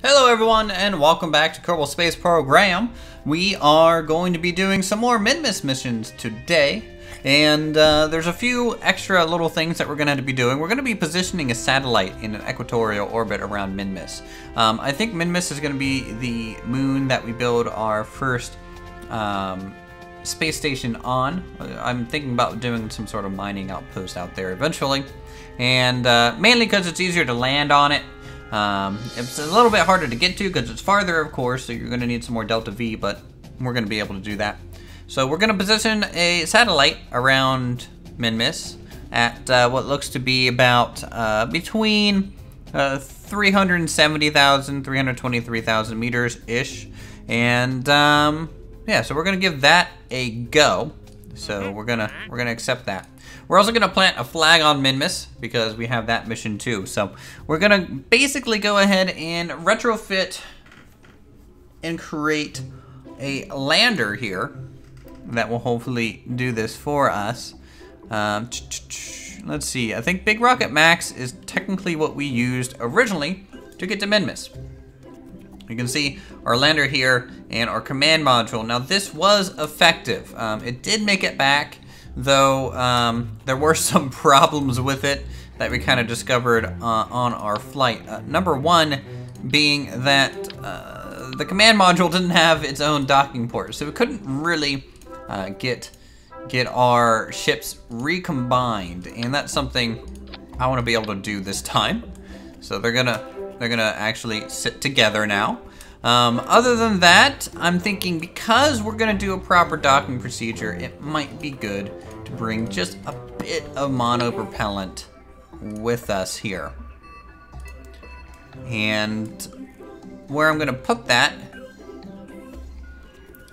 Hello everyone and welcome back to Kerbal Space Program. We are going to be doing some more minmus missions today. And there's a few extra little things that we're going to be doing. We're going to be positioning a satellite in an equatorial orbit around minmus. I think minmus is going to be the moon that we build our first space station on. I'm thinking about doing some sort of mining outpost out there eventually. And mainly because it's easier to land on it. It's a little bit harder to get to because it's farther, of course, so you're going to need some more delta V, but we're going to be able to do that. So we're going to position a satellite around minmus at what looks to be about between 370,000, 323,000 meters-ish. And yeah, so we're going to give that a go. So we're gonna accept that. We're also gonna plant a flag on minmus because we have that mission too. So we're gonna basically go ahead and retrofit and create a lander here that will hopefully do this for us. Let's see. I think Big Rocket Max is technically what we used originally to get to minmus. You can see our lander here and our command module. Now this was effective. It did make it back, though there were some problems with it that we kind of discovered on our flight. Number one being that the command module didn't have its own docking port, so we couldn't really get our ships recombined, and that's something I want to be able to do this time. So they're gonna actually sit together now. Other than that, I'm thinking because we're gonna do a proper docking procedure, it might be good to bring just a bit of monopropellant with us here. And where I'm gonna put that,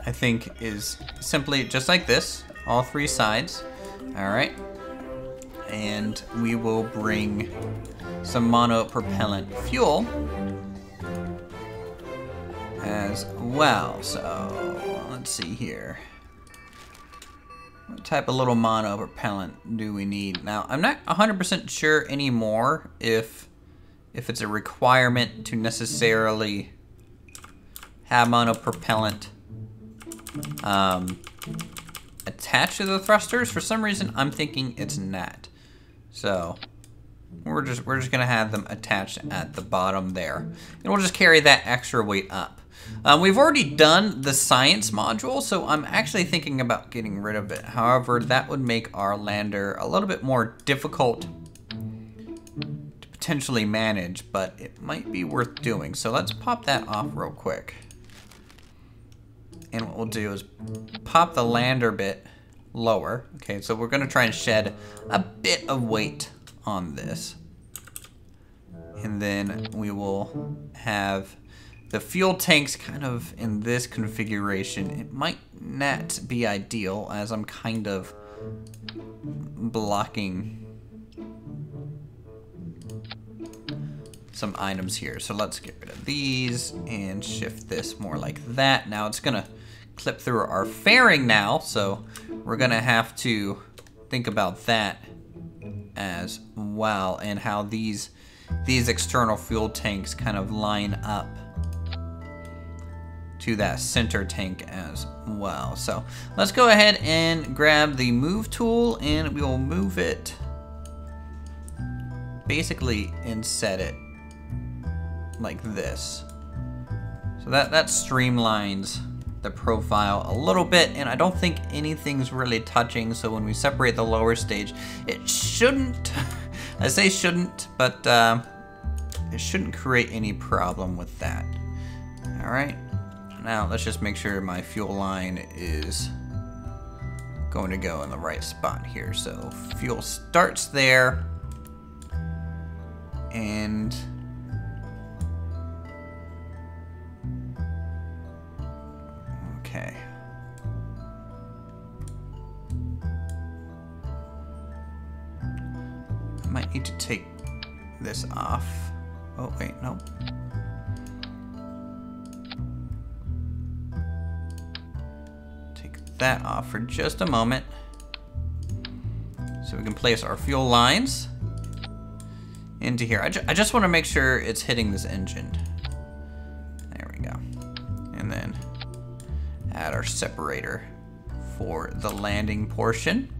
I think, is simply just like this, all three sides. All right. And we will bring some monopropellant fuel as well. So let's see here. What type of little monopropellant do we need? Now, I'm not 100% sure anymore if it's a requirement to necessarily have monopropellant attached to the thrusters. For some reason, I'm thinking it's not. So we're just gonna have them attached at the bottom there, and we'll just carry that extra weight up. We've already done the science module, so I'm actually thinking about getting rid of it. However, that would make our lander a little bit more difficult to potentially manage, but it might be worth doing. So let's pop that off real quick. And what we'll do is pop the lander bit lower. Okay, so we're gonna try and shed a bit of weight on this. And then we will have the fuel tanks kind of in this configuration. It might not be ideal as I'm kind of blocking some items here. So let's get rid of these and shift this more like that. Now it's gonna clip through our fairing now, so we're gonna have to think about that as well, and how these external fuel tanks kind of line up to that center tank as well. So let's go ahead and grab the move tool, and we will move it basically and set it like this. So that streamlines the profile a little bit, and I don't think anything's really touching, so when we separate the lower stage, it shouldn't, I say shouldn't, but it shouldn't create any problem with that. All right, now let's just make sure my fuel line is going to go in the right spot here. So fuel starts there, and okay. I might need to take this off. Oh, wait, no. Take that off for just a moment, so we can place our fuel lines into here. I just want to make sure it's hitting this engine. we go. And then add our separator for the landing portion.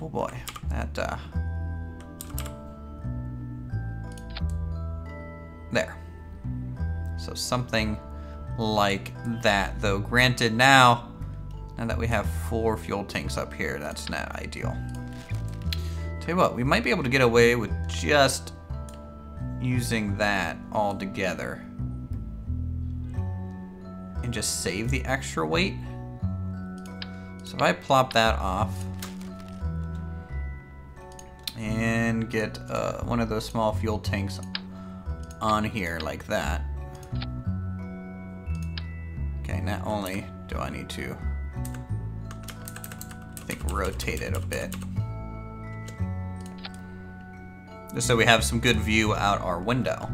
Oh boy, that, there. So something like that, though granted now that we have 4 fuel tanks up here, that's not ideal. Tell you what, we might be able to get away with just using that all together and just save the extra weight. So if I plop that off and get one of those small fuel tanks on here like that. Okay, not only do I need to, I think, rotate it a bit, just so we have some good view out our window.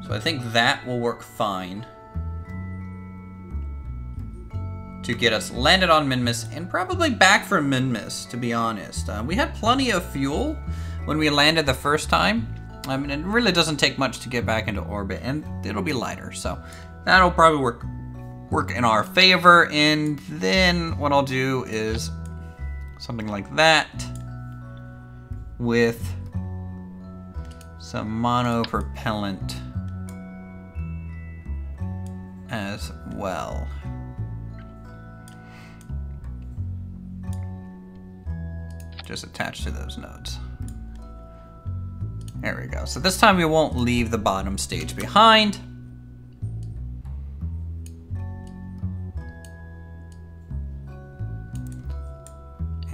So I think that will work fine to get us landed on minmus and probably back from minmus, to be honest. We had plenty of fuel when we landed the first time. I mean, it really doesn't take much to get back into orbit, and it'll be lighter, so that'll probably work in our favor. And then what I'll do is something like that with some monopropellant as well. Just attached to those nodes. There we go. So this time we won't leave the bottom stage behind.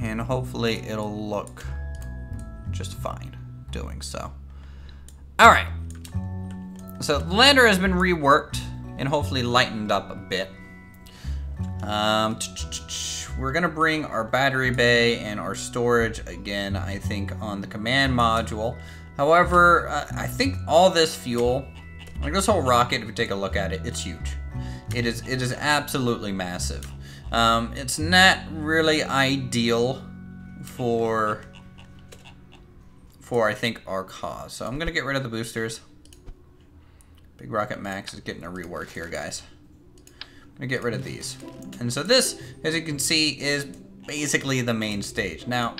And hopefully it'll look just fine doing so. All right. So the lander has been reworked and hopefully lightened up a bit. We're gonna bring our battery bay and our storage again, I think, on the command module. However, I think all this fuel, like this whole rocket, if you take a look at it, it's huge. It is absolutely massive. It's not really ideal for I think our cause. So I'm gonna get rid of the boosters. Big Rocket Max is getting a rework here, guys. I'm gonna get rid of these. And so this, as you can see, is basically the main stage. Now,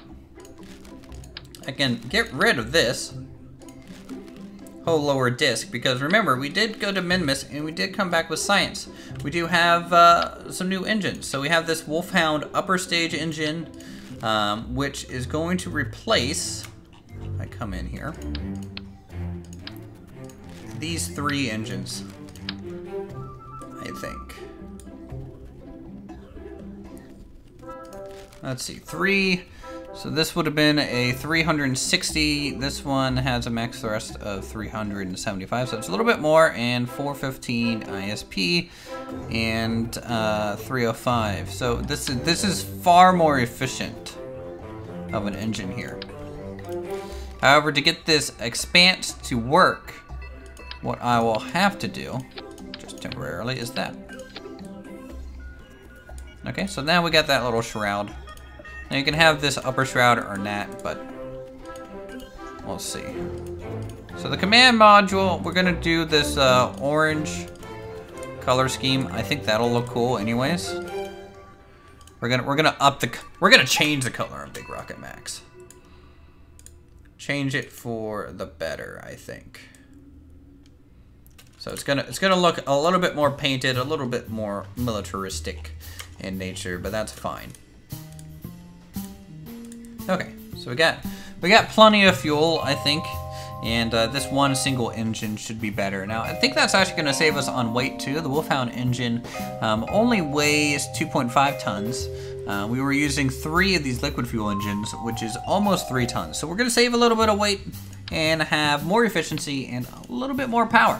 I can get rid of this whole lower disc, because remember, we did go to minmus and we did come back with science. We do have some new engines. So we have this Wolfhound upper stage engine, which is going to replace, if I come in here, these 3 engines, I think. Let's see, 3. So this would have been a 360. This one has a max thrust of 375, so it's a little bit more, and 415 ISP and 305. So this is far more efficient of an engine here. However, to get this expanse to work, what I will have to do, just temporarily, is that. Okay, so now we got that little shroud. Now you can have this upper shroud or not, but we'll see. So the command module, we're gonna do this orange color scheme. I think that'll look cool anyways. We're gonna change the color on Big Rocket Max. Change it for the better, I think. So it's gonna look a little bit more painted, a little bit more militaristic in nature, but that's fine. Okay, so we got plenty of fuel, I think, and this one single engine should be better. Now, I think that's actually going to save us on weight too. The Wolfhound engine only weighs 2.5 tons. We were using 3 of these liquid fuel engines, which is almost 3 tons. So we're going to save a little bit of weight and have more efficiency and a little bit more power.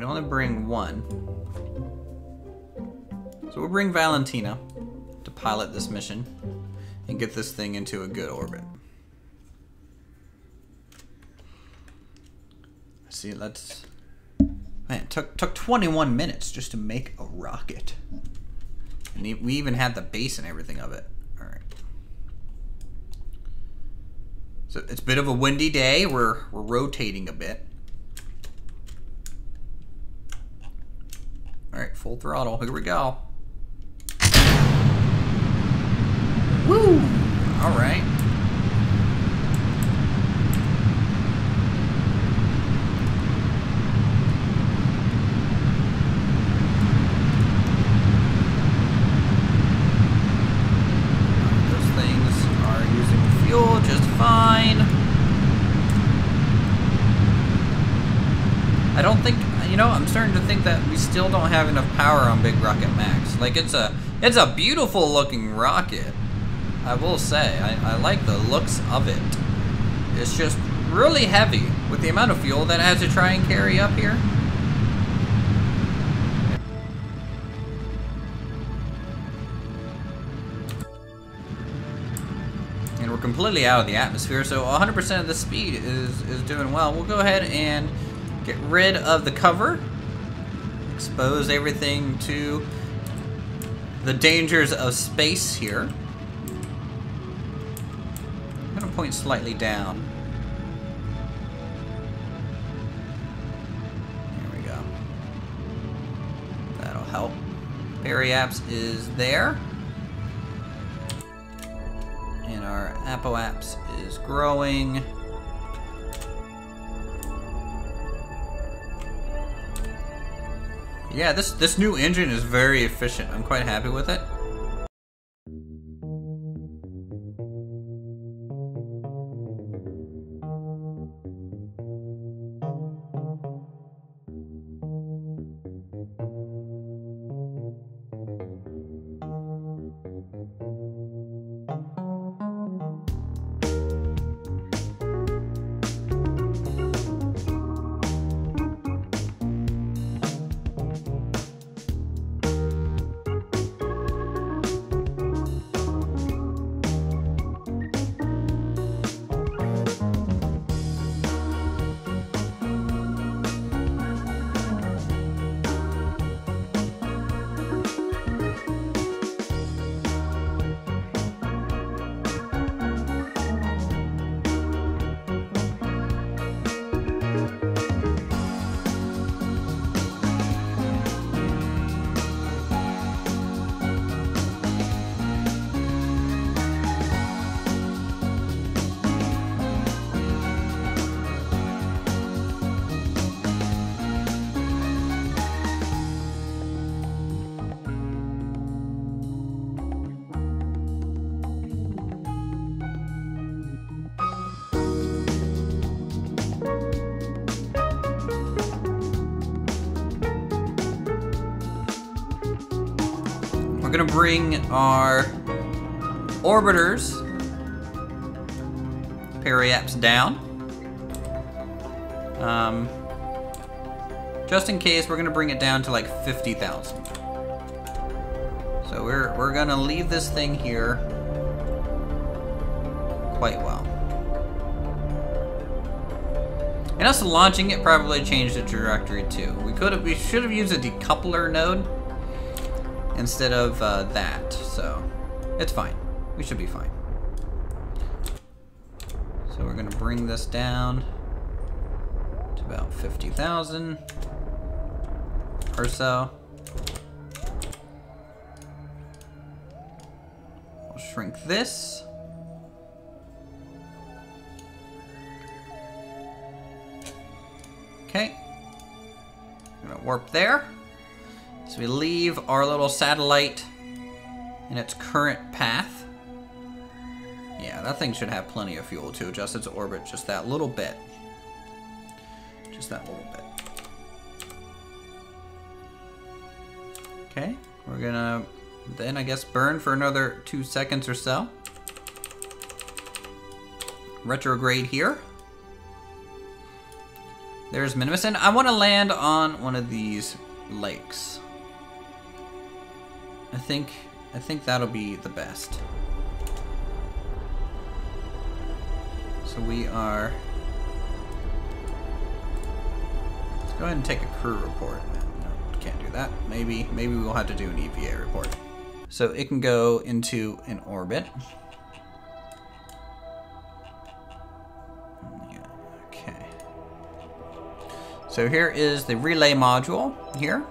can only bring one. So we'll bring Valentina to pilot this mission and get this thing into a good orbit. See, let's... Man, it took 21 minutes just to make a rocket. And we even had the base and everything of it. Alright. So it's a bit of a windy day. We're rotating a bit. Alright, full throttle. Here we go. Woo! Alright. Just fine. I don't think, you know, I'm starting to think that we still don't have enough power on Big Rocket Max. Like, it's a beautiful looking rocket, I will say. I like the looks of it. It's just really heavy with the amount of fuel that it has to try and carry up here. We're completely out of the atmosphere, so 100% of the speed is doing well. We'll go ahead and get rid of the cover, expose everything to the dangers of space here. I'm gonna point slightly down. There we go. That'll help. Periapse is there. And our apoapse is growing. Yeah, this new engine is very efficient. I'm quite happy with it. We're gonna bring our orbiters, periapse down. Just in case, we're gonna bring it down to like 50,000. So we're gonna leave this thing here quite well. And us launching it probably changed the trajectory too. We should have used a decoupler node instead of that, so it's fine. We should be fine. So we're gonna bring this down to about 50,000 or so. We'll shrink this. Okay. I'm gonna warp there. So we leave our little satellite in its current path. Yeah, that thing should have plenty of fuel to adjust its orbit just that little bit. Just that little bit. Okay, we're gonna then, I guess, burn for another 2 seconds or so. Retrograde here. There's Minimus, and I want to land on one of these lakes. I think that'll be the best. So we are... Let's go ahead and take a crew report. No, can't do that. Maybe we'll have to do an EVA report. So it can go into an orbit. Yeah, okay. So here is the relay module here.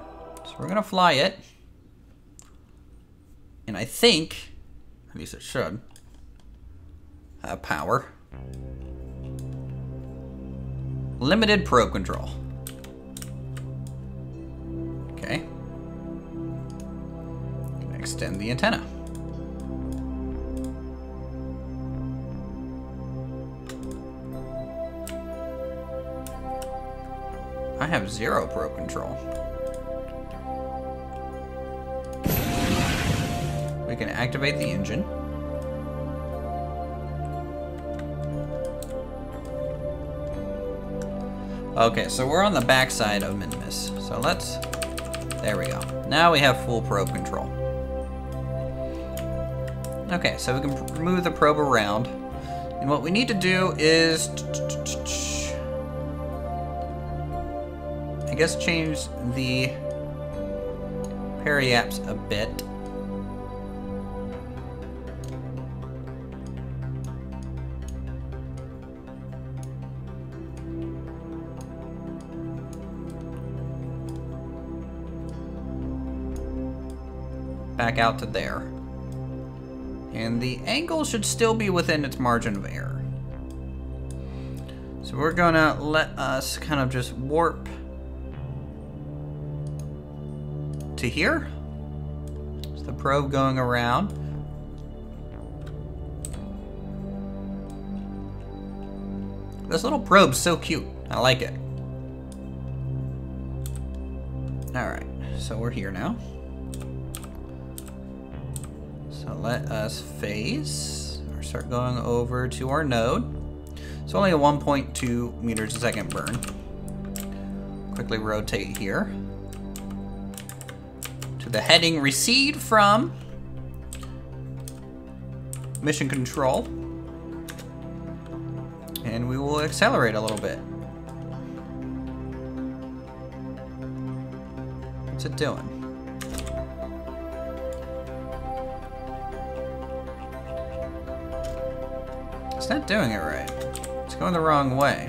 So we're gonna fly it. And I think, at least it should, have power. Limited probe control. Okay. Extend the antenna. I have 0 probe control. We can activate the engine. Okay, so we're on the back side of Minmus. So let's... There we go. Now we have full probe control. Okay, so we can move the probe around. And what we need to do is... I guess change the periaps a bit. Back out to there. And the angle should still be within its margin of error. So we're gonna let us kind of just warp to here. It's the probe going around. This little probe's so cute. I like it. Alright, so we're here now. So let us phase, or start going over to our node. It's only a 1.2 meters a second burn. Quickly rotate here. To the heading recede from mission control. And we will accelerate a little bit. What's it doing? It's not doing it right. It's going the wrong way.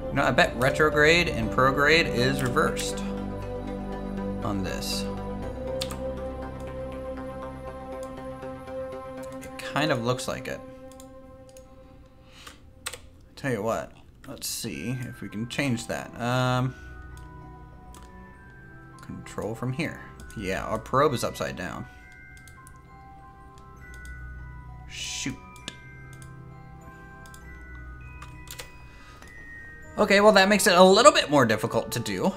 You know, I bet retrograde and prograde is reversed on this. It kind of looks like it. Tell you what, let's see if we can change that. Control from here. Yeah, our probe is upside down. Shoot. Okay, well that makes it a little bit more difficult to do.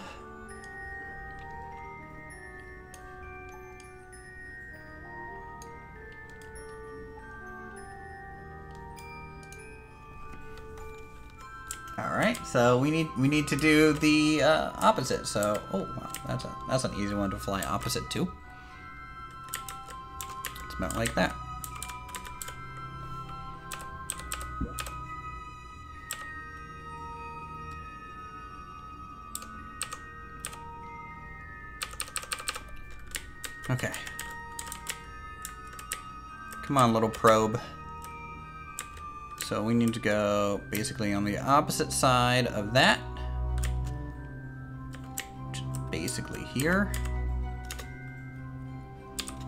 All right, so we need to do the opposite. So, oh wow, that's an easy one to fly opposite to. It's about like that. Okay. Come on, little probe. So we need to go basically on the opposite side of that. Basically here.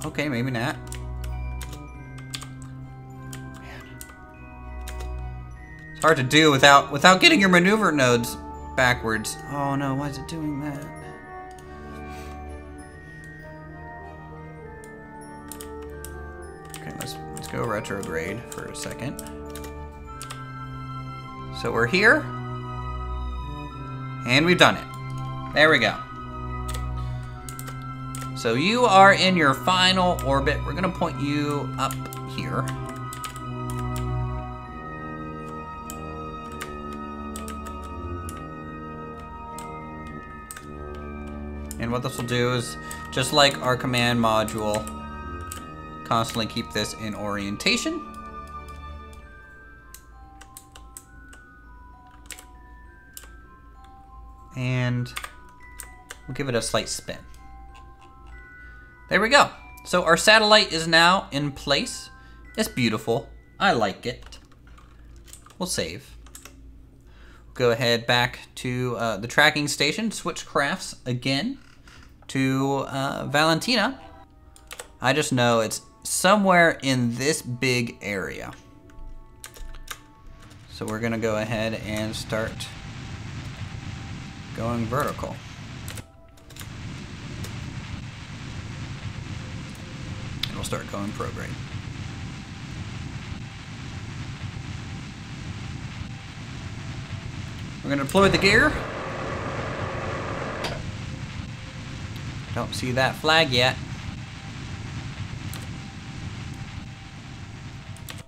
Okay, maybe not. Man. It's hard to do without getting your maneuver nodes backwards. Oh no, why is it doing that? Okay, let's go retrograde for a second. So we're here, and we've done it. There we go. So you are in your final orbit. We're gonna point you up here. And what this will do is, just like our command module, constantly keep this in orientation. And we'll give it a slight spin. There we go. So our satellite is now in place. It's beautiful. I like it. We'll save. Go ahead back to the tracking station, switch crafts again to Valentina. I just know it's somewhere in this big area. So we're gonna go ahead and start going vertical. And we'll start going prograde. We're gonna deploy the gear. Don't see that flag yet.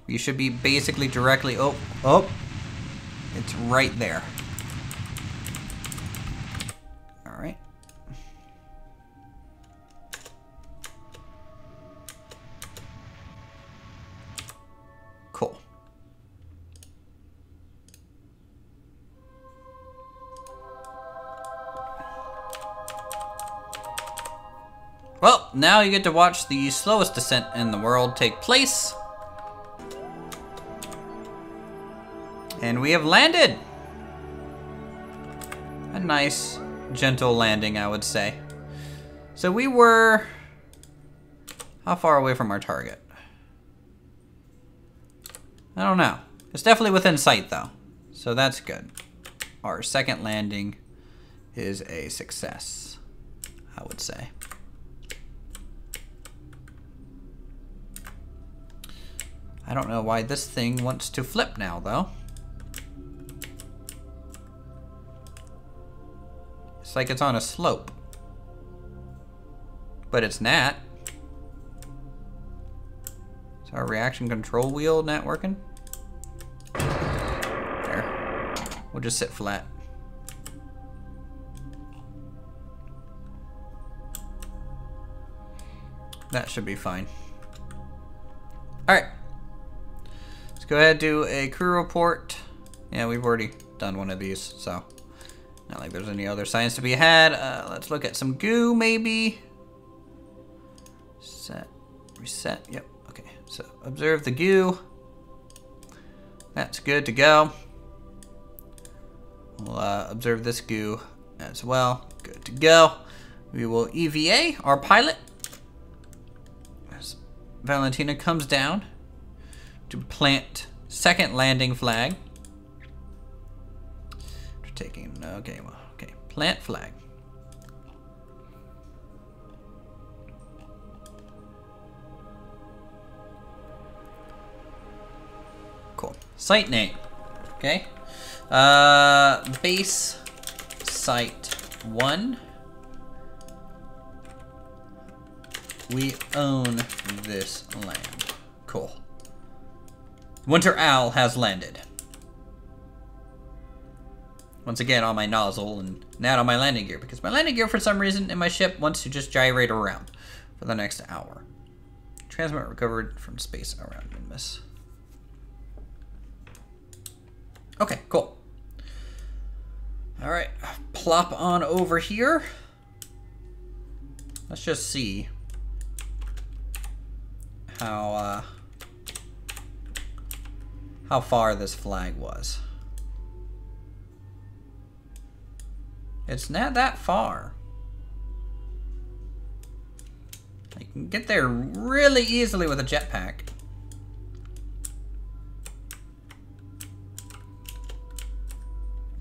You should be basically directly, oh, it's right there. All right. Cool. Well, now you get to watch the slowest descent in the world take place. And we have landed. A nice, gentle landing, I would say. So we were... how far away from our target? I don't know. It's definitely within sight, though. So that's good. Our second landing is a success, I would say. I don't know why this thing wants to flip now, though. It's like it's on a slope. But it's not. Is our reaction control wheel not working? There. We'll just sit flat. That should be fine. Alright. Let's go ahead and do a crew report. Yeah, we've already done one of these, so not like there's any other science to be had. Let's look at some goo, maybe. Set, reset, yep, okay. So observe the goo. That's good to go. We'll observe this goo as well. Good to go. We will EVA our pilot as Valentina comes down to plant second landing flag. Taking, okay, well, okay, plant flag. Cool. Site name, okay. Base site 1. We own this land. Cool. Winter Owl has landed. Once again on my nozzle and not on my landing gear, because my landing gear for some reason in my ship wants to just gyrate around for the next hour. Transmit recovered from space around minmus. Okay, cool. All right, plop on over here. Let's just see how far this flag was. It's not that far. You can get there really easily with a jetpack.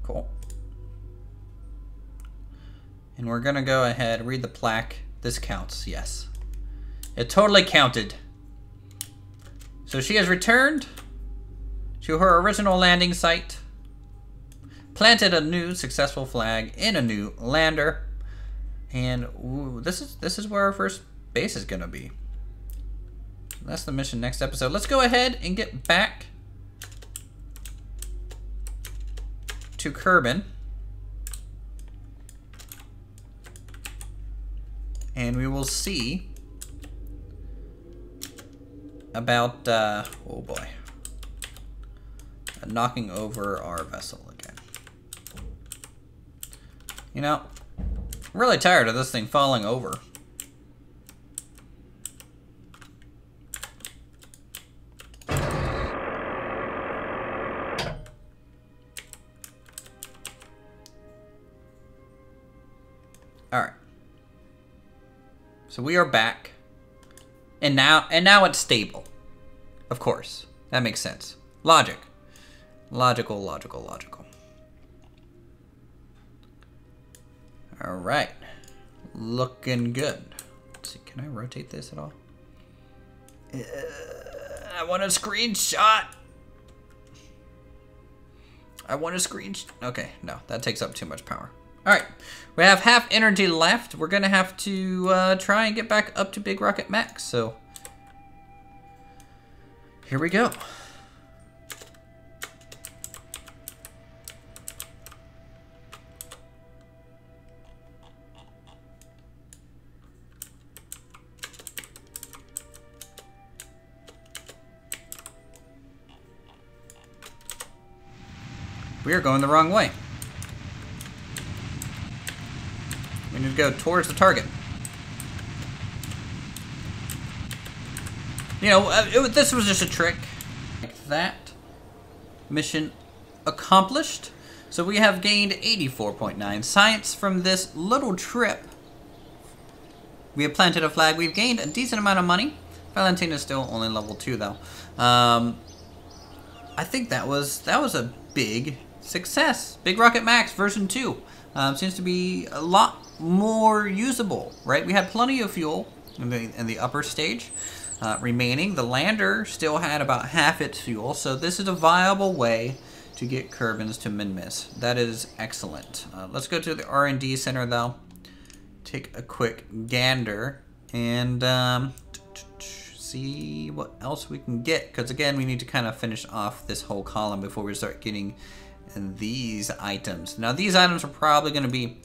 Cool. And we're gonna go ahead, read the plaque. This counts, yes. It totally counted. So she has returned to her original landing site, planted a new successful flag in a new lander, and ooh, this is where our first base is gonna be. That's the mission next episode. Let's go ahead and get back to Kerbin. and we will see about, oh boy, knocking over our vessel again. You know, I'm really tired of this thing falling over. Alright. So we are back. And now it's stable. Of course. That makes sense. Logic. Logical, logical, logical. Alright. Looking good. Let's see, can I rotate this at all? I want a screenshot. I want a screenshot. Okay, no, that takes up too much power. Alright, we have half energy left. We're gonna have to try and get back up to Big Rocket Max, so here we go. We are going the wrong way. We need to go towards the target. You know, this was just a trick. Like that. Mission accomplished. So we have gained 84.9 science from this little trip. We have planted a flag. We've gained a decent amount of money. Valentine is still only level 2 though. I think that was a big success. Big Rocket Max version 2 seems to be a lot more usable, right? We had plenty of fuel in the upper stage remaining. The lander still had about half its fuel, so this is a viable way to get Kerbins to minmus. That is excellent. Let's go to the R&D center though. Take a quick gander and see what else we can get, because again we need to kind of finish off this whole column before we start getting these items. Now these items are probably going to be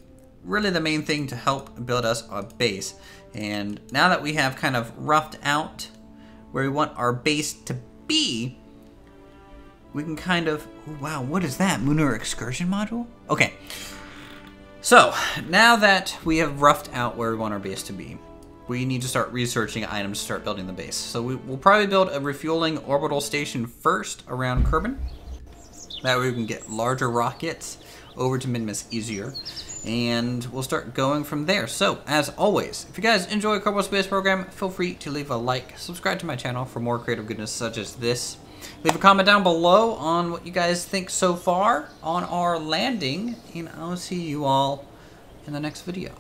really the main thing to help build us a base, and now that we have kind of roughed out where we want our base to be, we can kind of, oh, wow, what is that? Lunar excursion module? Okay, so now that we have roughed out where we want our base to be, we need to start researching items to start building the base. So we'll probably build a refueling orbital station first around Kerbin. That way we can get larger rockets over to minmus easier, and we'll start going from there. So, as always, if you guys enjoy Kerbal Space Program, feel free to leave a like, subscribe to my channel for more creative goodness such as this. Leave a comment down below on what you guys think so far on our landing, and I'll see you all in the next video.